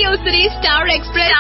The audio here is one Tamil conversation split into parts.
Radio City Star Express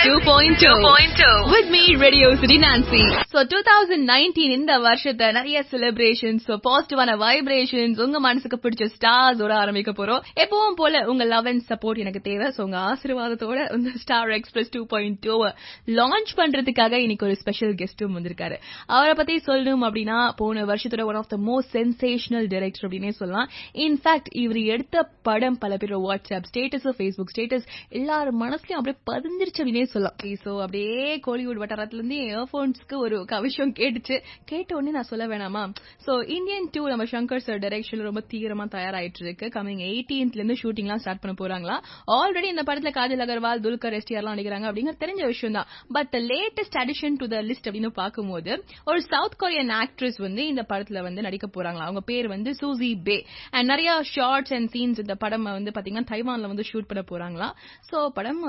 2.2 with me Radio City Nancy. So 2019 இந்த வருஷத்தை நிறைய செலிப்ரேஷன்ஸ், பாசிட்டிவான வைப்ரேஷன்ஸ், உங்க மனசுக்கு பிடிச்ச ஸ்டார்ஸ் ஓட ஆரம்பிக்க போறோம். எப்பவும் போல உங்க லவ் அண்ட் சப்போர்ட் எனக்கு தேவை. சோ உங்க ஆசீர்வாதத்தோட இந்த ஸ்டார் எக்ஸ்பிரஸ் 2.2 லான்ச் பண்றதுக்காக இன்னைக்கு ஒரு ஸ்பெஷல் கெஸ்டும் வந்திருக்காரு. அவரை பத்தி சொல்லணும் அப்படின்னா போன வருஷத்தோட one of the most sensational director அப்படின்னே சொல்லலாம். இன்ஃபேக்ட் இவர் எடுத்த படம் பல பேர் வாட்ஸ்அப் ஸ்டேட்டஸ், ஃபேஸ்புக் ஸ்டேட்டஸ் எல்லாரும் மனசுலயும் அப்படியே பதிஞ்சிருச்சு அப்படின்னே சொல்லலாம். சோ அப்படியே கோலிவுட் வட்டாரத்துல இருந்து இயர்போன்ஸ்க்கு ஒரு விஷயம் கேட்ட உடனே நான் சொல்ல வேணாமா. சோ இந்தியன் 2 நம்ம சங்கர் சார் டைரக்ஷன்ல ரொம்ப தீவிரமா தயாராயிட்டு இருக்கு. கமிங் 18th இருந்து ஷூட்டிங்லாம் ஸ்டார்ட் பண்ண போறாங்களா. ஆல்ரெடி இந்த படத்துல காஜல் அகர்வால், துல்கர், எஸ்டிஆர்லாம் நடிக்கிறாங்க அப்படிங்கிற தெரிஞ்ச விஷயம் தான். But latest addition to the list அப்படின்னு பாக்கும்போது ஒரு சவுத் கொரியன் ஆக்ட்ரஸ் வந்து இந்த படத்துல வந்து நடிக்க போறாங்களா. அவங்க பேர் வந்து சூசி பே. அண்ட் நிறைய ஷார்ட்ஸ் அண்ட் சீன்ஸ் இந்த படம் வந்து பாத்தீங்கன்னா தைவான்ல வந்து ஷூட் பண்ண போறாங்களா. சோ படம்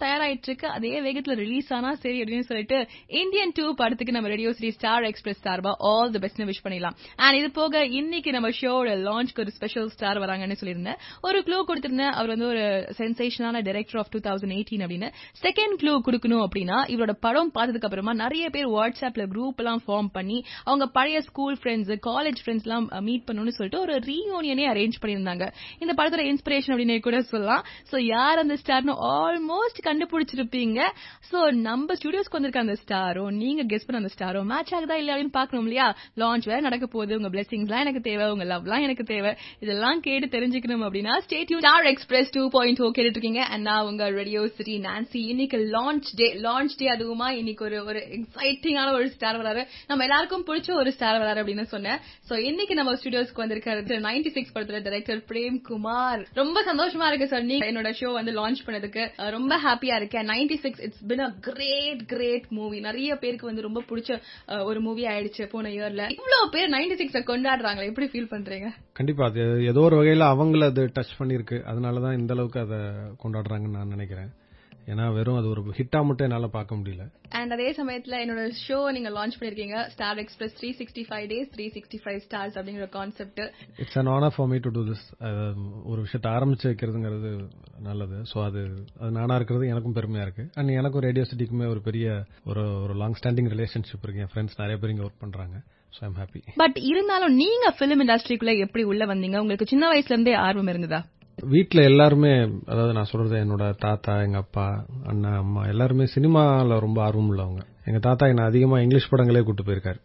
தயாராயிட்டு இருக்கு. அதே வேகத்துல ரிலீஸ் ஆனா சரி அப்படின்னு சொல்லிட்டு இந்தியன் 2 படத்துக்கு நம்ம ரேடியோ சிட்டி ஸ்டார் எக்ஸ்பிரஸ் சார்பா ஆல் தி பெஸ்ட் விஷ் பண்ணிடலாம். அண்ட் இது போக இன்னைக்கு நம்ம ஷோட லான்ச்க்கு ஒரு ஸ்பெஷல் ஸ்டார் வராங்கன்னு சொல்லியிருந்தேன். ஒரு க்ளூ கொடுத்திருந்தேன். அவர் வந்து ஒரு சென்சேஷனான டைரக்டர் ஆஃப் 2018 அப்படின்னு. செகண்ட் க்ளூ கொடுக்கணும் அப்படின்னா இவரோட படம் பார்த்ததுக்கு அப்புறமா நிறைய பேர் வாட்ஸ்அப்ல குரூப் எல்லாம் ஃபார்ம் பண்ணி அவங்க பழைய ஸ்கூல் ஃப்ரெண்ட்ஸ், காலேஜ் ஃப்ரெண்ட்ஸ் எல்லாம் மீட் பண்ணணும்னு சொல்லிட்டு ஒரு ரீயூனியனே அரேஞ்ச் பண்ணியிருந்தாங்க. இந்த படத்தோட இன்ஸ்பிரேஷன் அப்படின்னு கூட சொல்லலாம். சோ யார் அந்த ஸ்டார்னு ஆல்மோஸ்ட் கண்டுபிடிச்சிருப்பீங்க. சோ நம்ம ஸ்டுடியோஸ்க்கு வந்திருக்க அந்த ஸ்டாரோ நீங்க கெஸ் பண்ண அந்த ஸ்டாரோ மேட்ச் ஆகுதா இல்ல அப்படின்னு பாக்கணும் இல்லையா. லான்ச் வேற நடக்க போகுது. உங்க பிளெஸிங்ஸ்லாம் எனக்கு தேவை, உங்க லவ்லாம் எனக்கு தேவை. இதெல்லாம் கேட்டு தெரிஞ்சுக்கணும் அப்படின்னா ஸ்டே டியூன். ஸ்டார் எக்ஸ்பிரஸ் 2.0 கேட்டுட்டு இருக்கீங்க. அண்ட் நான் உங்க ரேடியோ சிட்டி நான்சி. இன்னைக்கு லான்ச் டே அதுவுமா இன்னைக்கு ஒரு எக்ஸைட்டிங்கான ஒரு ஸ்டார் வராரு. நம்ம எல்லாருக்கும் பிடிச்ச ஒரு ஸ்டார் வராரு அப்படின்னு சொன்னேன். சோ இன்னைக்கு நம்ம ஸ்டுடியோஸ்க்கு வந்திருக்காரு 96 படத்துல டைரக்டர் பிரேம் குமார். ரொம்ப சந்தோஷமா இருக்கு சார் நீங்க என்னோட ஷோ வந்து லான்ச் பண்ணதுக்கு. ரொம்ப ஹாப்பியா இருக்கேன். 96 it's been a great movie. நிறைய பேருக்கு வந்து ரொம்ப பிடிச்ச ஒரு மூவி ஆயிடுச்சு போன இயர்ல. இவ்வளவு பேர் 96 கொண்டாடுறாங்களே, எப்படி ஃபீல் பண்றீங்க? கண்டிப்பா அது ஏதோ ஒரு வகையில அவங்கள அது டச் பண்ணிருக்கு. அதனாலதான் இந்த அளவுக்கு அதை கொண்டாடுறாங்கன்னு நான் நினைக்கிறேன். ஏன்னா வெறும் அது ஒரு ஹிட்டா மட்டும் என்னால பார்க்க முடியல. அண்ட் அதே சமயத்துல என்னோட ஷோ நீங்க லான்ச் பண்ணிருக்கீங்க. ஸ்டார் எக்ஸ்பிரஸ் 365 days 365 stars அப்படிங்கிற concept. It's an honor for me to do this. ஒரு விஷயத்தை ஆரம்பிச்சு வைக்கிறதுங்கிறது நல்லது. சோ அது நானா இருக்கிறது எனக்கும் பெருமையா இருக்கு. அண்ட் எனக்கும் ரேடியோ சிட்டிக்குமே ஒரு பெரிய ஒரு லாங் ஸ்டாண்டிங் ரிலேஷன்ஷிப் இருக்கு. என் ஃப்ரெண்ட்ஸ் நிறைய பேர் இங்க ஒர்க் பண்றாங்க. So I am happy. But இருந்தாலும் நீங்க பிலிம் இண்டஸ்ட்ரிக்குள்ள எப்படி உள்ள வந்தீங்க? உங்களுக்கு சின்ன வயசுல இருந்தே ஆர்வம் இருந்ததா? வீட்டுல எல்லாருமே, அதாவது நான் சொல்றது என்னோட தாத்தா, எங்க அப்பா, அண்ணா, அம்மா எல்லாருமே சினிமால ரொம்ப ஆர்வம் உள்ளவங்க. எங்க தாத்தா என்ன அதிகமா இங்கிலீஷ் படங்களே கூட்டு போயிருக்காரு.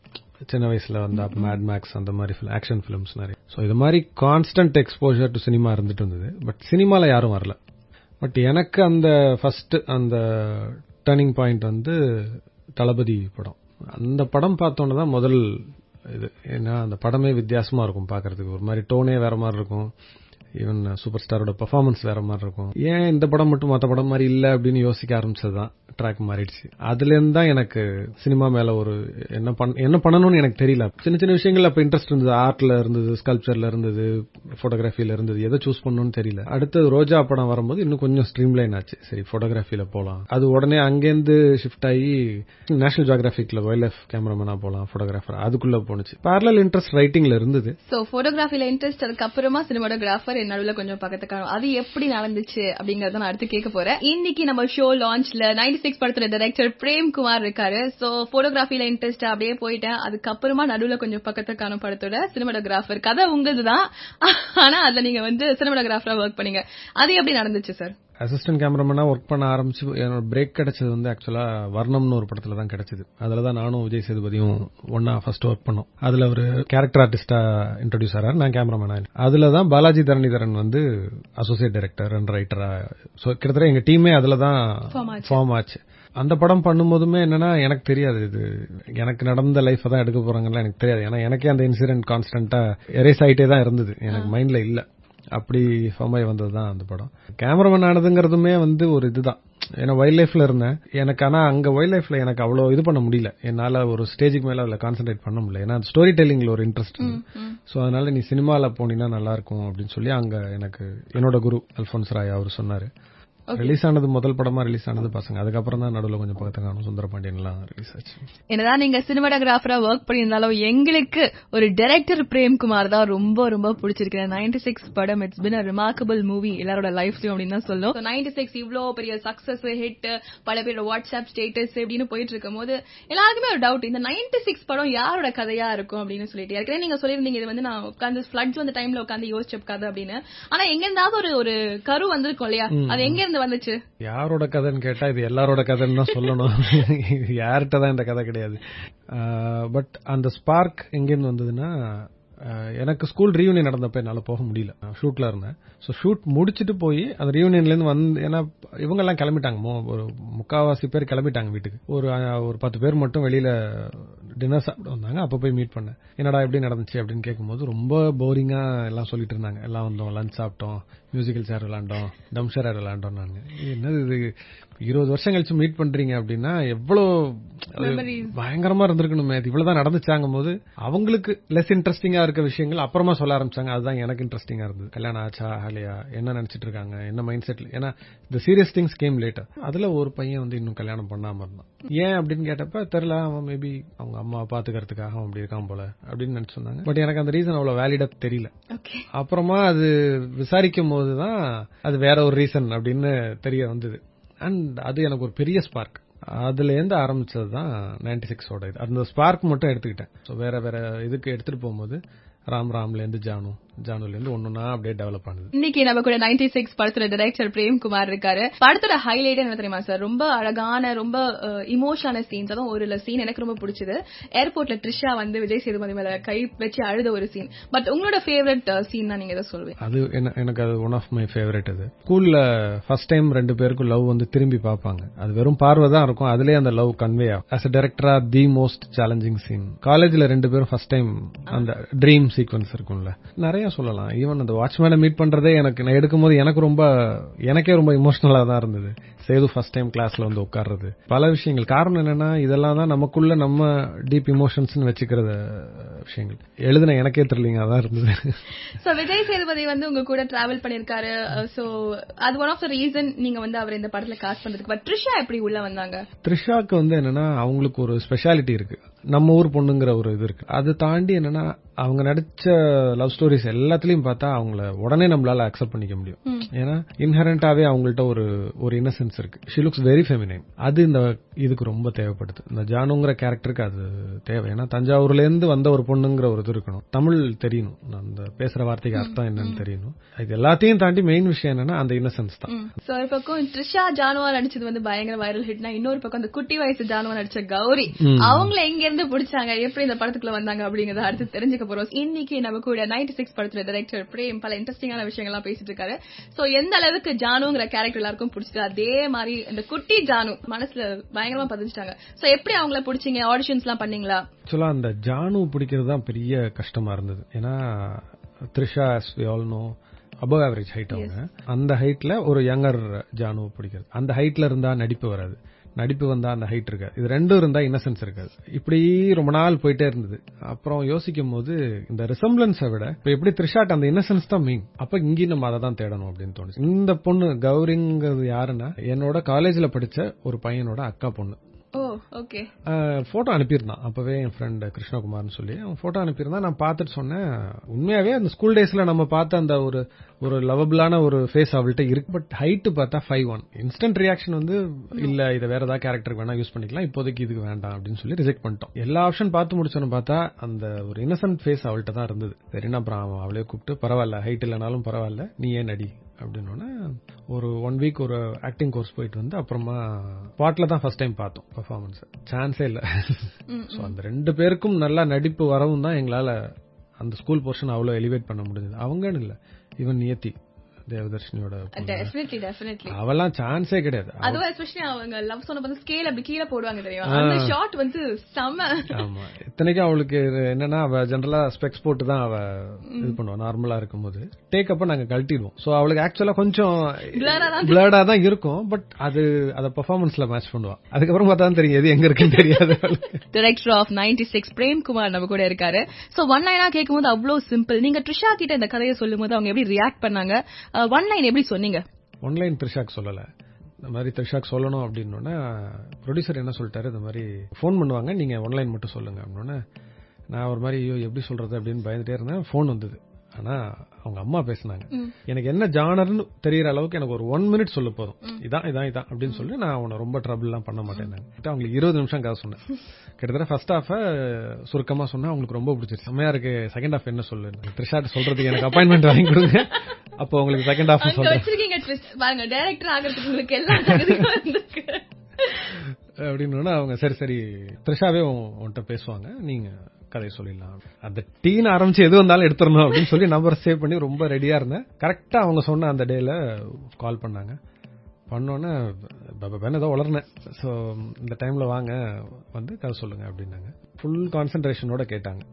சின்ன வயசுல வந்து மேட் மேக்ஸ் அந்த மாதிரி ஆக்ஷன் பிலிம்ஸ் நிறைய. சோ இது மாதிரி கான்ஸ்டன்ட் எக்ஸ்போஜர் டு சினிமா இருந்துட்டு இருந்தது. பட் சினிமால யாரும் வரல. பட் எனக்கு அந்த ஃபர்ஸ்ட் அந்த டர்னிங் பாயிண்ட் வந்து தளபதி படம். அந்த படம் பார்த்தோன்னு தான் முதல் இது. ஏன்னா அந்த படமே வித்தியாசமா இருக்கும் பாக்குறதுக்கு. ஒரு மாதிரி டோனே வேற மாதிரி இருக்கும். ஈவன் சூப்பர் ஸ்டாரோட பெர்ஃபார்மன்ஸ் வேற மாதிரி இருக்கும். ஏன் இந்த படம் மட்டும் மற்ற படம் மாதிரி இல்ல அப்படின்னு யோசிக்க ஆரம்பிச்சதுதான் ட்ராக் மாறிடுச்சு. அதுல இருந்து தான் எனக்கு சினிமா மேல ஒரு என்ன பண்ணணும்னு எனக்கு தெரியல. சின்ன சின்ன விஷயங்கள் அப்ப இன்ட்ரெஸ்ட் இருந்தது. ஆர்ட்ல இருந்தது, ஸ்கல்ப்சர்ல இருந்தது, போட்டோகிராஃபில இருந்தது. எதை சூஸ் பண்ணணும்னு தெரியல. அடுத்து ரோஜா படம் வரும்போது இன்னும் கொஞ்சம் ஸ்ட்ரீம்லைன் ஆச்சு. சரி போட்டோகிராஃபில போலாம். அது உடனே அங்கேருந்து ஷிஃப்ட் ஆகி நேஷனல் ஜியோகிராபிக்ல வைல்ட் லைஃப் கேமராமேனா போலாம், போட்டோகிராஃபர் அதுக்குள்ள போனுச்சு. பேரலல் இன்ட்ரெஸ்ட் ரைட்டிங்ல இருந்தது. சோ போட்டோகிராஃபில இன்ட்ரெஸ்ட், அதுக்கப்புறமா சினிமாட்டோகிராஃபர் நடுவுல கொஞ்சம் பக்கத்துக்கான அது எப்படி நடந்துச்சு அப்படிங்கறத நான் அடுத்து கேட்க போறேன். இன்னைக்கு நம்ம ஷோ லான்ச்ல 96 படத்துல டைரக்டர் பிரேம் குமார் இருக்காரு. சோ போட்டோகிராஃபில இன்ட்ரெஸ்ட் அப்படியே போயிட்டேன். அதுக்கப்புறமா நடுவுல கொஞ்சம் பக்கத்துக்கான படத்தோட சினிமாட்டோகிராஃபர் கதை உங்களுதுதான். ஆனா அதுல நீங்க வந்து சினிமாட்டோகிராஃபரா ஒர்க் பண்ணீங்க. அது எப்படி நடந்துச்சு சார்? அசிஸ்டன்ட் கேமராமேனா ஒர்க் பண்ண ஆரம்பிச்சு என்னோட பிரேக் கிடைச்சது வந்து ஆக்சுவலா வர்ணம்னு ஒரு படத்துல தான் கிடைச்சது. அதுலதான் நானும் விஜய் சேதுபதியும் ஒன்னா ஃபர்ஸ்ட் ஒர்க் பண்ணோம். அதுல ஒரு கேரக்டர் ஆர்டிஸ்டா இன்ட்ரோடியூஸ் ஆறாரு. நான் கேமராமேனா. அதுலதான் பாலாஜி தரணிதரன் வந்து அசோசியேட் டைரக்டர் அண்ட் ரைட்டரா. சோ கிட்டத்தட்ட எங்க டீமே அதுலதான் ஃபார்ம் ஆச்சு. அந்த படம் பண்ணும்போதுமே என்னன்னா எனக்கு தெரியாது இது எனக்கு நடந்த லைஃப் தான் எடுக்க போறாங்கன்னு எனக்கு தெரியாது. ஏன்னா எனக்கே அந்த இன்சிடென்ட் கான்ஸ்டன்டா எரேஸ் ஆயிட்டே தான் இருந்தது. எனக்கு மைண்ட்ல இல்ல. அப்படி ஃபார்ம் ஆகி வந்ததுதான் அந்த படம். கேமராமேன் ஆனதுங்கிறதுமே வந்து ஒரு இதுதான். ஏன்னா வைல்ட் லைஃப்ல இருந்தேன் எனக்கு. ஆனா அங்க வைல்ட் லைஃப்ல எனக்கு அவ்வளவு இது பண்ண முடியல. என்னால ஒரு ஸ்டேஜுக்கு மேல அதுல கான்சென்ட்ரேட் பண்ண முடியல. ஏன்னா ஸ்டோரி டெல்லிங்ல ஒரு இன்ட்ரெஸ்ட். சோ அதனால நீ சினிமால போனீங்கன்னா நல்லா இருக்கும் அப்படின்னு சொல்லி அங்க எனக்கு என்னோட குரு அல்போன்ஸ் ராய் அவர் சொன்னாரு. ரிலீஸ் ஆனது முதல் படமா ரிலீஸ் ஆனது பசங்க. அதுக்கப்புறம் தான் நடுவில் கொஞ்சம் பக்கத்து காணும் சுந்தரபாண்டியன் எல்லாம் ரிலீஸ் ஆச்சு. என்னதான் நீங்க சினிமாட்டோகிராஃபரா ஒர்க் பண்ணியிருந்தாலும் எங்களுக்கு ஒரு டைரக்டர் பிரேம்குமார் தான் ரொம்ப ரொம்ப பிடிச்சிருக்கு. 96 படம் it's been a remarkable movie எல்லாரோட லைஃப்லயும் அப்படின்னு தான் சொல்லும். 96 இவ்ளோ பெரிய சக்சஸ் ஹிட், பல பேரோட வாட்ஸ்அப் ஸ்டேட்டஸ் இப்படின்னு போயிட்டு இருக்கும் போது எல்லாருக்குமே ஒரு டவுட், இந்த 96 படம் யாரோட கதையா இருக்கும் அப்படின்னு சொல்லிட்டு. ஏற்கனவே நீங்க சொல்லியிருந்தீங்க இது வந்து நான் உட்காந்து ஃபிளட்ஸ் வந்த டைம்ல உட்காந்து யோசிச்ச கதை அப்படின்னு. ஆனா எங்க இருந்தாவது ஒரு கரு வந்திருக்கும் இல்லையா, அது எங்க இருந்து வந்துச்சு? யாரோட கதைன்னு கேட்டா இது எல்லாரோட கதைன்னு தான் சொல்லணும். யார்கிட்ட தான் இந்த கதை கிடையாது. பட் அந்த ஸ்பார்க் எங்கிருந்து வந்ததுன்னா, எனக்கு ஸ்கூல் ரீயூனியன் நடந்தப்ப என்னால போக முடியல, ஷூட்ல இருந்தேன். ஸோ ஷூட் முடிச்சுட்டு போய் அந்த ரீயூனியன்ல இருந்து வந்து, ஏன்னா இவங்க எல்லாம் கிளம்பிட்டாங்க, ஒரு முக்காவாசி பேர் கிளம்பிட்டாங்க வீட்டுக்கு. ஒரு 10 பேர் மட்டும் வெளியில டின்னர் சாப்பிட வந்தாங்க. அப்ப போய் மீட் பண்ணேன். என்னடா எப்படி நடந்துச்சு அப்படின்னு கேட்கும்போது ரொம்ப போரிங்கா எல்லாம் சொல்லிட்டு இருந்தாங்க. எல்லாம் வந்தோம், லஞ்ச் சாப்பிட்டோம், மியூசிக்கல் சேர் விளையாண்டோம், டம் ஷேர் விளையாண்டோம். நாங்க என்னது இது 20 வருஷம் கழிச்சு மீட் பண்றீங்க அப்படின்னா எவ்வளவு பயங்கரமா இருந்திருக்கணுமே, இது இவ்வளவுதான் நடந்துச்சாங்கும் போது அவங்களுக்கு லெஸ் இன்ட்ரெஸ்டிங்கா இருக்க விஷயங்கள் அப்புறமா சொல்ல ஆரம்பிச்சாங்க. அதுதான் எனக்கு இன்ட்ரெஸ்டிங்கா இருந்தது. கல்யாணம் ஆச்சா ஆலையா, என்ன நினைச்சிட்டு இருக்காங்க, என்ன மைண்ட் செட்ல. ஏன்னா இந்த சீரியஸ் திங்ஸ் கேம் லேட்டர். அதுல ஒரு பையன் வந்து இன்னும் கல்யாணம் பண்ணாம இருந்தான். ஏன் அப்படின்னு கேட்டப்ப தெரியல, அவன் மேபி அவங்க அம்மா பாத்துக்கிறதுக்காக அவன் அப்படி இருக்கான் போல அப்படின்னு நினைச்சு சொன்னாங்க. பட் எனக்கு அந்த ரீசன் அவ்வளவு வேலிடா தெரியல. அப்புறமா அது விசாரிக்கும் போதுதான் அது வேற ஒரு ரீசன் அப்படின்னு தெரிய வந்தது. அண்ட் அது எனக்கு ஒரு பெரிய ஸ்பார்க். அதுல இருந்து ஆரம்பிச்சதுதான் 96ஓட இது. அந்த ஸ்பார்க் மட்டும் எடுத்துக்கிட்டேன். ஸோ வேற வேற இதுக்கு எடுத்துட்டு போகும்போது ராம்ல இருந்து ஜானுல இருந்து ஒண்ணுன்னா அப்படியே டெவலப் ஆனது. இன்னைக்கு நம்ம கூட 96 படத்தோட டைரக்டர் பிரேம்குமார் இருக்காரு. படத்தோட ஹைலைட் என்ன தெரியுமா சார்? ரொம்ப அழகான, ரொம்ப இமோஷனான சீன்ஸ். அதுவும் ஒரு சீன் எனக்கு ரொம்ப பிடிச்சது. ஏர்போர்ட்ல ட்ரிஷா வந்து விஜய் சேதுபதி மேல கை வச்சு அழுத ஒரு சீன். பட் உங்களோட ஃபேவரட் சீன் தான் நீங்க எதை சொல்லுவீங்க? அது எனக்கு அது ஒன் ஆஃப் மை ஃபேவரட். அது ஸ்கூல்ல ஃபர்ஸ்ட் டைம் 2 பேருக்கும் லவ் வந்து திரும்பி பார்ப்பாங்க. அது வெறும் பார்வை தான் இருக்கும், அதுலயே அந்த லவ் கன்வே ஆகும். as a director the most challenging scene. காலேஜ்ல 2 பேரும் ஃபர்ஸ்ட் டைம் அந்த ட்ரீம் சீக்வன்ஸ் இருக்கும்ல, நிறைய சொல்லலாம். ஈவன் அந்த வாட்ச்மேனை மீட் பண்றதே எனக்கு, நான் எடுக்கும்போது எனக்கே ரொம்ப இமோஷனலா தான் இருந்தது. சேது ஃபர்ஸ்ட் டைம் கிளாஸ்ல வந்து உட்கார்றது, பல விஷயங்கள். காரணம் என்னன்னா இதெல்லாம் தான் நமக்குள்ள நம்ம டீப் இமோஷன்ஸ் வச்சுக்கிற விஷயங்கள். எழுதுன எனக்கே த்ரில்லிங்கா தான் இருந்தது. சோ விஜய் சேதுபதி வந்து உங்க கூட டிராவல் பண்ணிருக்காரு. சோ அது ஒன் ஆஃப் த ரீசன் நீங்க வந்து அவர் இந்த படத்துல காஸ்ட் பண்றதுக்கு. பட் த்ரிஷா எப்படி உள்ள வந்தாங்க? த்ரிஷாக்கு வந்து என்னன்னா அவங்களுக்கு ஒரு ஸ்பெஷாலிட்டி இருக்கு, நம்ம ஊர் பொண்ணுங்கிற ஒரு இது இருக்கு. அது தாண்டி என்னன்னா அவங்க நடிச்ச லவ் ஸ்டோரிஸ் எல்லாத்துலயும் பார்த்தா அவங்கள உடனே நம்மளால அக்செப்ட் பண்ணிக்க முடியும். ஏன்னா இன்ஹரண்டாவே அவங்கள்ட்ட ஒரு இன்னசென்ஸ் இருக்கு. She looks very feminine. அது இந்த இதுக்கு ரொம்ப தேவைப்படுது. இந்த ஜானுங்கிற கேரக்டருக்கு அது தேவை. ஏன்னா தஞ்சாவூர்ல இருந்து வந்த ஒரு பொண்ணுங்கிற ஒரு இது இருக்கணும், தமிழ் தெரியணும், அந்த பேசுற வார்த்தைக்கு அர்த்தம் என்னன்னு தெரியணும். இது எல்லாத்தையும் தாண்டி மெயின் விஷயம் என்னன்னா அந்த இன்னசென்ஸ் தான். சோ ஒரு பக்கம் த்ரிஷா ஜானுவா நடிச்சது வந்து பயங்கர வைரல் ஹிட்னா, இன்னொரு பக்கம் அந்த குட்டி வயசு ஜானுவா நடிச்ச கௌரி, அவங்கள எங்க இருந்து பிடிச்சாங்க, எப்படி இந்த படத்துக்குள்ள வந்தாங்க அப்படிங்கறத அடுத்து தெரிஞ்சுக்க போறோம். இன்னைக்கு நம்ம கூட 96 படத்துல டைரக்டர் பிரேம் பல இன்ட்ரெஸ்டிங்கான விஷயங்கள்லாம் பேசிட்டு இருக்காரு. சோ எந்த அளவுக்கு ஜானுங்கிற கேரக்டர் எல்லாருக்கும் பிடிச்சது, அதே மாதிரி இந்த குட்டி ஜானு மனசுல பயங்கரமா பதிஞ்சிட்டாங்க. சோ எப்படி அவங்கள பிடிச்சீங்க? ஆடிஷன்ஸ் எல்லாம் பண்ணீங்களா? ஆக்சுவலா அந்த ஜானு பிடிக்கிறது தான் பெரிய கஷ்டமா இருந்தது. ஏன்னா Trisha as we all know above average height. அவங்க அந்த ஹைட்ல ஒரு யங்கர் ஜானு பிடிக்கிறது. அந்த ஹைட்ல இருந்தா நடிப்பு வராது, நடிப்பு வந்தா அந்த ஹைட் இருக்காது, இது ரெண்டும் இருந்தா இன்னசென்ஸ் இருக்காது. இப்படி ரொம்ப நாள் போயிட்டே இருந்தது. அப்புறம் யோசிக்கும் போது இந்த ரிசம்பிளன்ஸை விட இப்ப எப்படி த்ரிஷாட் அந்த இன்னசென்ஸ் தான் மெயின். அப்ப இங்கேயும் நம்ம அதை தான் தேடணும் அப்படின்னு தோணுச்சு. இந்த பொண்ணு கௌரிங்கிறது யாருன்னா என்னோட காலேஜ்ல படிச்ச ஒரு பையனோட அக்கா பொண்ணு. போட்டோ அனுப்பியிருந்தான் அப்பவே என் ஃப்ரெண்ட் கிருஷ்ணகுமார்னு சொல்லி. அவன் போட்டோ அனுப்பியிருந்தான். நான் பார்த்துட்டு சொன்னேன், உண்மையாவே அந்த ஸ்கூல் டேஸ்ல நம்ம பார்த்த அந்த ஒரு லவபிளான ஒரு ஃபேஸ் அவள்கிட்ட இருக்கு. பட் ஹைட் பார்த்தா 5'1". இன்ஸ்டன்ட் ரியாக்ஷன் வந்து இல்ல, இதை வேற ஏதாவது கேரக்டருக்கு வேணா யூஸ் பண்ணிக்கலாம், இப்போதைக்கு இதுக்கு வேண்டாம் அப்படின்னு சொல்லி ரிஜெக்ட் பண்ணிட்டோம். எல்லா ஆப்ஷன் பார்த்து முடிச்சோன்னு பார்த்தா அந்த ஒரு இன்னசென்ட் ஃபேஸ் அவள்கிட்ட தான் இருந்தது. சரின்னா அப்புறம் அவளே கூப்பிட்டு, பரவாயில்ல ஹைட் இல்லைனாலும் பரவாயில்ல, நீ ஏன் நடி அப்படின்னு ஒரு 1 வீக் ஒரு ஆக்டிங் கோர்ஸ் போயிட்டு வந்து அப்புறமா ஸ்பாட்ல தான் ஃபர்ஸ்ட் டைம் பார்த்தோம் பெர்ஃபார்மன்ஸ். சான்ஸே இல்ல. சோ அந்த 2 பேருக்கும் நல்லா நடிப்பு வரவும் தான் எங்களால அந்த ஸ்கூல் போர்ஷன் அவ்வளவு எலிவேட் பண்ண முடிஞ்சது. அவங்கன்னு இல்ல, ஈவன் நியத்தி தேவதர்ஷினியோட அவெல்லாம் சான்ஸே கிடையாது. அதுவும் எஸ்பெஷலி அவங்க லவ் சொன்ன வந்து ஸ்கேல் அப்படி கீழே போடுவாங்க தெரியும், அந்த ஷாட் வந்து செம. ஆமா, இத்தனைக்கும் அவளுக்கு என்னன்னா அவ ஜெனரலா ஸ்பெக்ஸ் போட்டு தான் அவ இது பண்ணுவா நார்மலா இருக்கும்போது. டேக் அப்ப நாங்க கழட்டிடுவோம். சோ அவளுக்கு ஆக்சுவலா கொஞ்சம் பிளர்டா தான் இருக்கும். பட் அது அத பெர்ஃபார்மன்ஸ்ல மேட்ச் பண்ணுவா. அதுக்கப்புறம் பார்த்தா தெரியும் எது எங்க இருக்குன்னு தெரியாது. டைரக்டர் ஆஃப் 96 பிரேம்குமார் நம்ம கூட இருக்காரு. சோ ஒன் லைனா கேட்கும்போது அவ்வளவு சிம்பிள். நீங்க ட்ரிஷா கிட்ட இந்த கதையை சொல்லும் போது அவங்க எப்படி ரியாக்ட் பண்ணாங்க? ஒன் லைன் எப்படி சொன்னீங்க? ஒன்லைன் த்ரிஷாக்கு சொல்லல. இந்த மாதிரி த்ரிஷாக்கு சொல்லணும் அப்படின்னோடனே ப்ரொடியூசர் என்ன சொல்லிட்டாரு, இந்த மாதிரி ஃபோன் பண்ணுவாங்க, நீங்க ஒன்லைன் மட்டும் சொல்லுங்க அப்படின்னோடனே நான் ஒரு மாதிரி ஐயோ எப்படி சொல்றது அப்படின்னு பயந்துட்டே இருந்தேன். ஃபோன் வந்தது. ஆனா அவங்க அம்மா பேசினாங்க. எனக்கு என்ன ஜானர்னு தெரியற அளவுக்கு எனக்கு ஒரு 1 மினிட் சொல்ல போதும், இதான் இதான் இதான் அப்படின்னு சொல்லி நான் அவனை ரொம்ப ட்ரபிள் எல்லாம் பண்ண மாட்டேன். அவங்களுக்கு 20 நிமிஷம் கதை சொன்னேன். கிட்டத்தட்ட ஃபர்ஸ்ட் ஹாஃப சுருக்கமா சொன்னா அவங்களுக்கு ரொம்ப பிடிச்சிருச்சு. செம்மையா இருக்கு, செகண்ட் ஹாஃப் என்ன சொல்லு, த்ரிஷாட் சொல்றதுக்கு எனக்கு அப்பாயின்மெண்ட் வாங்கி கொடுங்க, அப்போ உங்களுக்கு செகண்ட் ஹாஃப் சொல்றேன் அப்படின்னு. அவங்க சரி சரி த்ரிஷாவே உன்கிட்ட பேசுவாங்க, நீங்க கதையை சொல்லிடலாம். அந்த டீன் ஆரம்பிச்சு எது வந்தாலும் எடுத்துடணும் அப்படின்னு சொல்லி நம்பர் சேவ் பண்ணி ரொம்ப ரெடியா இருந்தேன். கரெக்டா அவங்க சொன்ன அந்த டேல கால் பண்ணாங்க. பண்ணோன்னே ஏதோ வளர்னேன். ஸோ இந்த டைம்ல வாங்க வந்து கதை சொல்லுங்க அப்படின்னாங்க. ஃபுல் கான்சென்ட்ரேஷனோட கேட்டாங்க.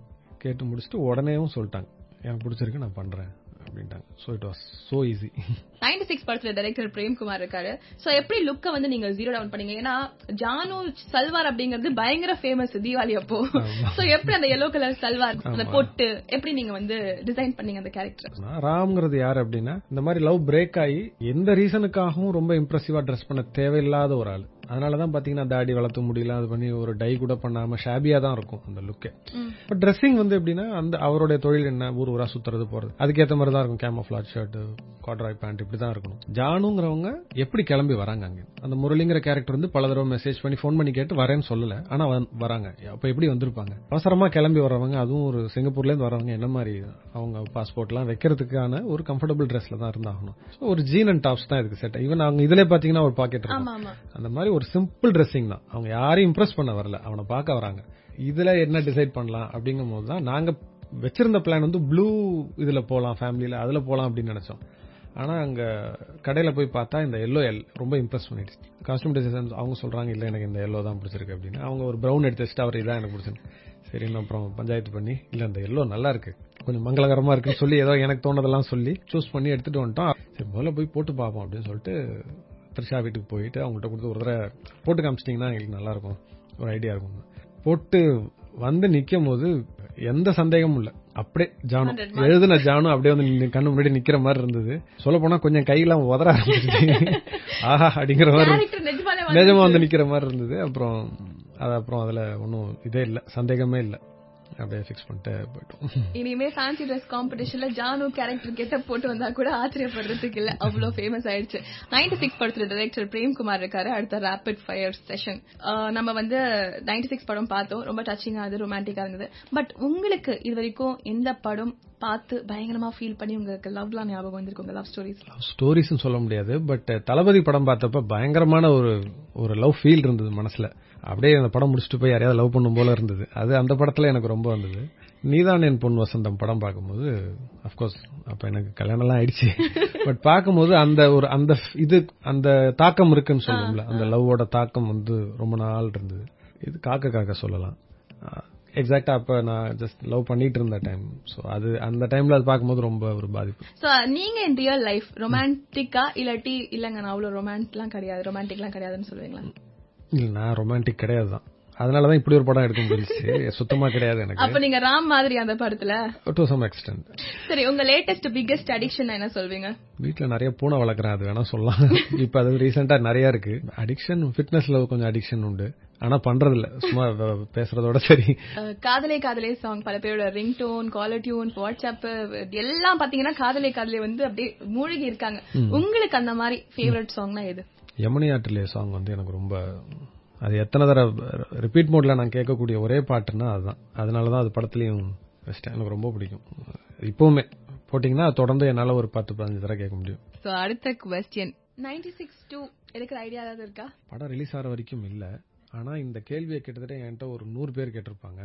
கேட்டு முடிச்சுட்டு உடனேவும் சொல்லிட்டாங்க, எனக்கு பிடிச்சிருக்கு நான் பண்றேன் அப்படின்ட்டாங்க. So it was so easy. 96 படத்துல டைரக்டர் பிரேம்குமார் இருக்காரு. சோ எப்படி லுக்க வந்து நீங்க ஜீரோ டவுன் பண்ணீங்க? ஏன்னா ஜானு சல்வார் அப்படிங்கிறது பயங்கர ஃபேமஸ் தீபாவளி அப்போ. சோ எப்படி அந்த yellow கலர் சல்வார், அந்த பொட்டு எப்படி நீங்க வந்து டிசைன் பண்ணீங்க அந்த கேரக்டர்? ராம்ங்கிறது யாரு அப்படின்னா, இந்த மாதிரி லவ் பிரேக் ஆகி எந்த ரீசனுக்காகவும் ரொம்ப இம்ப்ரெசிவா ட்ரெஸ் பண்ண தேவையில்லாத ஒரு ஆள். அதனாலதான் பாத்தீங்கன்னா தாடி வளர்த்து முடியல, அது பண்ணி ஒரு டை கூட பண்ணாம ஷாபியா தான் இருக்கும் அந்த லுக்கே. பட் ட்ரெஸ்ஸிங் வந்து எப்படின்னா, அந்த அவருடைய தொழில் என்ன, ஊர் ஊரா சுத்துறது போறது, அதுக்கேற்ற மாதிரி தான் இருக்கும். கேமோஃபிளாஜ் ஷர்ட், காட்ராய் பேண்ட் இப்படிதான் இருக்கணும். ஜானுங்கிறவங்க எப்படி கிளம்பி வராங்க அங்க, அந்த முரளிங்கிற கேரக்டர் வந்து பல தடவை மெசேஜ் பண்ணி ஃபோன் பண்ணி கேட்டு வரேன்னு சொல்லல, ஆனா வராங்க. அப்ப எப்படி வந்திருப்பாங்க? அவசரமா கிளம்பி வர்றவங்க, அதுவும் ஒரு சிங்கப்பூர்ல இருந்து வரவங்க என்ன மாதிரி அவங்க பாஸ்போர்ட் எல்லாம் வைக்கிறதுக்கான ஒரு கம்ஃபர்டபுள் ட்ரெஸ்ல தான் இருந்தாகணும். ஒரு ஜீன் அண்ட் டாப்ஸ் தான் இதுக்கு செட். ஈவன் அவங்க இதுல பாத்தீங்கன்னா ஒரு பாக்கெட் இருக்கும். அந்த மாதிரி ஒரு சிம்பிள் ட்ரெஸ்ஸிங் தான். அவங்க யாரையும் இம்ப்ரெஸ் பண்ண வரல, அவனை பார்க்க வராங்க. இதுல என்ன டிசைட் பண்ணலாம் அப்படிங்கும் போது தான் நாங்க வச்சிருந்த பிளான் வந்து ப்ளூ இதுல போலாம், ஃபேமிலியில அதுல போலாம் அப்படின்னு நினைச்சோம். ஆனா அங்க கடையில போய் பார்த்தா இந்த எல்லோ ரொம்ப இம்ப்ரெஸ் பண்ணிடுச்சு. காஸ்டியூம் டிசைனர்ஸ் அவங்க சொல்றாங்க, இல்ல எனக்கு இந்த எல்லோ தான் பிடிச்சிருக்கு அப்படின்னு. அவங்க ஒரு பிரவுன் எடுத்து வச்சுட்டு அவர் இதான் எனக்கு பிடிச்சிருக்கு. சரி, அப்புறம் பஞ்சாயத்து பண்ணி இல்ல இந்த எல்லோ நல்லா இருக்கு, கொஞ்சம் மங்களகரமா இருக்குன்னு சொல்லி ஏதோ எனக்கு தோணதெல்லாம் சொல்லி சூஸ் பண்ணி எடுத்துட்டு வந்துட்டோம். சரி முதல்ல போய் போட்டு பார்ப்போம் அப்படின்னு சொல்லிட்டு த்ரிஷா வீட்டுக்கு போயிட்டு அவங்கள்ட்ட கொடுத்து ஒரு தடவை போட்டு காமிச்சிட்டீங்கன்னா எங்களுக்கு நல்லா இருக்கும், ஒரு ஐடியா இருக்கும். போட்டு வந்து நிக்கும் போது எந்த சந்தேகமும் இல்ல, அப்படியே ஜானு எழுதுன ஜானு அப்படியே வந்து கண்ணு முன்னாடி நிக்கிற மாதிரி இருந்தது. சொல்ல போனா கொஞ்சம் கையெல்லாம் உதற ஆரம்பிச்சிருச்சு. ஆஹா அப்படிங்கிற மாதிரி நிஜமா வந்து நிக்கிற மாதிரி இருந்தது. அப்புறம் அதுல ஒன்னும் இதே இல்ல, சந்தேகமே இல்ல, அப்படியே ஃபிக்ஸ் பண்ணிட்டு போயிட்டோம். இனிமே ஃபேன்சி ட்ரெஸ் காம்படிஷன்ல ஜானு கேரக்டர் கெட்டப் போட்டு வந்தா கூட ஆச்சரியப்படுறதுக்கு இல்ல, அவ்வளவு ஃபேமஸ் ஆயிடுச்சு. 96 படத்துல டைரக்டர் பிரேம்குமார் இருக்காரு. அடுத்த ரேபிட் ஃபயர் செஷன் நம்ம வந்து 96 படம் பார்த்தோம், ரொம்ப டச்சிங்கா இருந்தது, ரொமான்டிக்கா இருந்தது. பட் உங்களுக்கு இது வரைக்கும் எந்த படம் பார்த்து பயங்கரமா ஃபீல் பண்ணி உங்களுக்கு லவ்லாம் ஞாபகம் வந்திருக்கும்? லவ் ஸ்டோரிஸ் சொல்ல முடியாது, பட் தளபதி படம் பார்த்தப்ப பயங்கரமான ஒரு லவ் ஃபீல் இருந்தது மனசுல. அப்படியே அந்த படம் முடிச்சுட்டு போய் யாரையாவது லவ் பண்ணும் போல இருந்தது. அது அந்த படத்துல எனக்கு ரொம்ப வந்தது. நீதான் என் பொன் வசந்தம் படம் பார்க்கும்போது, அப்கோர்ஸ் அப்ப எனக்கு கல்யாணம் எல்லாம் ஆயிடுச்சு, பட் பார்க்கும்போது அந்த தாக்கம் இருக்குன்னு சொல்லுவோம்ல, அந்த லவ்வோட தாக்கம் வந்து ரொம்ப நாள் இருந்தது. இது காக்க சொல்லலாம். எக்ஸாக்டா அப்ப நான் ஜஸ்ட் லவ் பண்ணிட்டு இருந்த டைம். சோ அது அந்த டைம்ல அது பாக்கும்போது ரொம்ப ஒரு பாதிப்பு. சோ நீங்க இன் ரியல் லைஃப் ரொமான்டிக்கா இல்லாட்டி இல்லங்க நான் அவ்வளவு ரொமான்டிக்லாம் கிடையாதுன்னு சொல்லுவீங்களா? இல்ல, நான் ரொமான்டிக் கிடையாது தான். அதனாலதான் இப்படி ஒரு படம் எடுக்க முடிஞ்சிச்சு. சுத்தமா கிடையாது எனக்கு. அப்ப நீங்க ராம் மாதிரி அந்த படத்துல டு சம் எக்ஸ்டென்ட். சரி, உங்க லேட்டஸ்ட் பிக்கெஸ்ட் அடிக்ஷன் என்ன சொல்வீங்க? வீட்டுல நிறைய பூனை வளர்க்குறேன், அது வேணா சொல்லலாம். இப்ப அது ரீசெண்டா நிறைய இருக்கு. அடிக்ஷன் ஃபிட்னஸ்ல கொஞ்சம் அடிக்ஷன் உண்டு, ஆனா பண்றது இல்ல, சும்மா பேசுறதோட சரி. காதலே காதலே சாங் பல பேரோட ring tone, caller tune, WhatsApp எல்லாம் பாத்தீங்கன்னா காதலே காதலே வந்து அப்படியே மூழ்கி இருக்காங்க. உங்களுக்கு அந்த மாதிரி ஃபேவரட் சாங்னா எது? யமுனை ஆற்றிலே சாங் வந்து எனக்கு ரொம்ப, அது எத்தனை தடவை ரிப்பீட் மோட்ல நான் கேட்கக்கூடிய ஒரே பாட்டுன்னா அதுதான். அதனாலதான் அது படத்துலயும் எனக்கு ரொம்ப பிடிக்கும். இப்பவுமே போட்டீங்கன்னா தொடர்ந்து என்னால ஒரு 10-15 தடவை கேட்க முடியும். அடுத்த குவெஸ்டியன், 96 எடுக்கிற ஐடியா ஏதாவது இருக்கா? படம் ரிலீஸ் ஆகிற வரைக்கும் இல்ல, ஆனா இந்த கேள்வியை கிட்டத்தட்ட என்கிட்ட ஒரு 100 பேர் கேட்டிருப்பாங்க.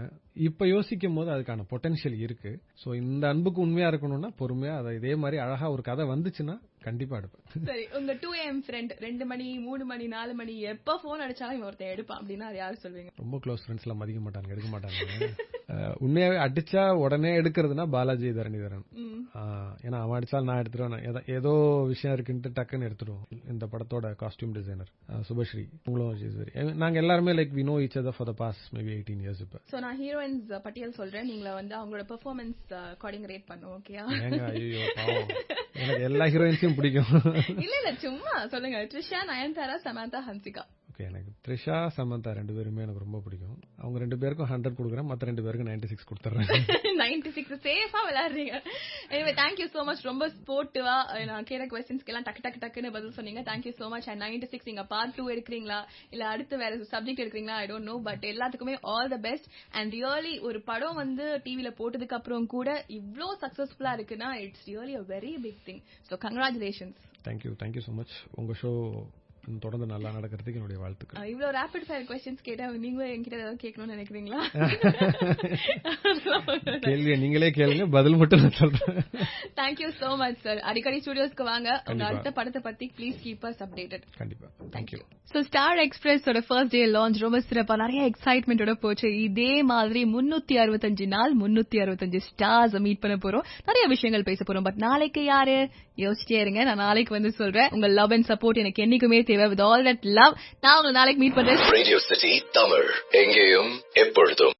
இப்ப யோசிக்கும் போது அதுக்கான பொட்டன்ஷியல் இருக்கு. சோ இந்த அன்புக்கு உண்மையா இருக்கணும்னா பொறுமையா அதை இதே மாதிரி அழகா ஒரு கதை வந்துச்சுன்னா கண்டிப்பா எடுப்பேன். சரி, உங்க 2am ஃப்ரெண்ட் 2 மணி 3 மணி 4 மணி எப்ப போன் அடிச்சாலும் இவன் ஒருத்தன் எடுப்பான் அப்படின்னா அது யாரு சொல்வீங்க? ரொம்ப க்ளோஸ் ஃப்ரெண்ட்ஸ் எல்லாம் மதிக்க மாட்டாங்க, எடுக்க மாட்டாங்க. உண்மையாவே அடிச்சா உடனே எடுக்கிறதுனா பாலாஜி தரணிதரன். ஏன்னா அவன் அடிச்சாலும் நான் எடுத்துருவேன், ஏதோ விஷயம் இருக்குன்ட்டு டக்குன்னு எடுத்துருவோம். இந்த படத்தோட காஸ்டியூம் டிசைனர் சுபஸ்ரீ, நாங்க எல்லாருமே like we know each other for the past maybe 18 years. இப்ப சோ நான் ஹீரோயின்ஸ் பட்டியல் சொல்றேன், நீங்க வந்து அவங்களோட பெர்ஃபார்மன்ஸ் அக்கார்டிங் ரேட் பண்ணுங்க, ஓகேயா? ஏங்க ஐயோ பாவம், எனக்கு எல்லா ஹீரோயின்ஸையும் பேரும் பிடிக்கும். இல்ல சும்மா சொல்லுங்க. த்ரிஷா, நயன்தாரா, சமந்தா, ஹன்சிகா. ஓகே, எனக்கு த்ரிஷா, சமந்தா 2 பேருமே எனக்கு ரொம்ப பிடிக்கும். அவங்க 2 பேருக்கும் 100 கொடுக்குறேன், மத்த 2 பேருக்கு 96 கொடுத்துறேன். 96 சேஃபா விளையாடுறீங்க. Anyway thank you so much. ரொம்ப ஸ்போர்ட்டிவா நான் கேட்ட क्वेश्चंस्க்கு எல்லாம் டக்குன்னு பதில் சொன்னீங்க. thank you so much. and 96 நீங்க பார்ட் 2 எடுக்கறீங்களா இல்ல அடுத்து வேற சப்ஜெக்ட் எடுக்கறீங்களா I don't know, பட் எல்லாத்துக்குமே all the best. and really ஒரு படம் வந்து டிவில போட்டதுக்கு அப்புறம் கூட இவ்ளோ சக்சஸ்ஃபுல்லா இருக்குன்னா it's really a very big thing. so congratulations. thank you so much. உங்க ஷோ தொடர்ந்து நல்லா நடக்கிறதுக்கு என்னுடைய வாழ்த்துக்கள். இவ்ளோ ரேபிட் ஃபயர் क्वेश्चंस கேட்டா நீங்க என்கிட்ட ஏதாவது கேட்கணும்னு நினைக்கிறீங்களா? கேள்வி நீங்களே கேளுங்க, பதில் மட்டும் நான் சொல்றேன். thank you so much sir. அடிக்கடி ஸ்டுடியோஸ்க்கு வாங்க. உங்க அடுத்த படத்தை பத்தி ப்ளீஸ் கீப் us updated. கண்டிப்பா. thank you. So Star Express ஓட ஃபர்ஸ்ட் டே லான்ச் ரொம்ப சிறப்பா நிறைய எக்ஸைட்மெண்டோட போச்சு. இதே மாதிரி 365 நாள் 365 ஸ்டார்ஸ் மீட் பண்ண போறோம், நிறைய விஷயங்கள் பேச போறோம். பட் நாளைக்கு யாரு யோசிச்சே இருங்க, நான் நாளைக்கு வந்து சொல்றேன். உங்க லவ் அண்ட் சப்போர்ட் எனக்கு என்னைக்குமே தேவை. with all that love நான் உங்களை நாளைக்கு மீட் பண்றேன். ரேடியோ சிட்டி தமிழ், எங்கேயும் எப்பொழுதும்.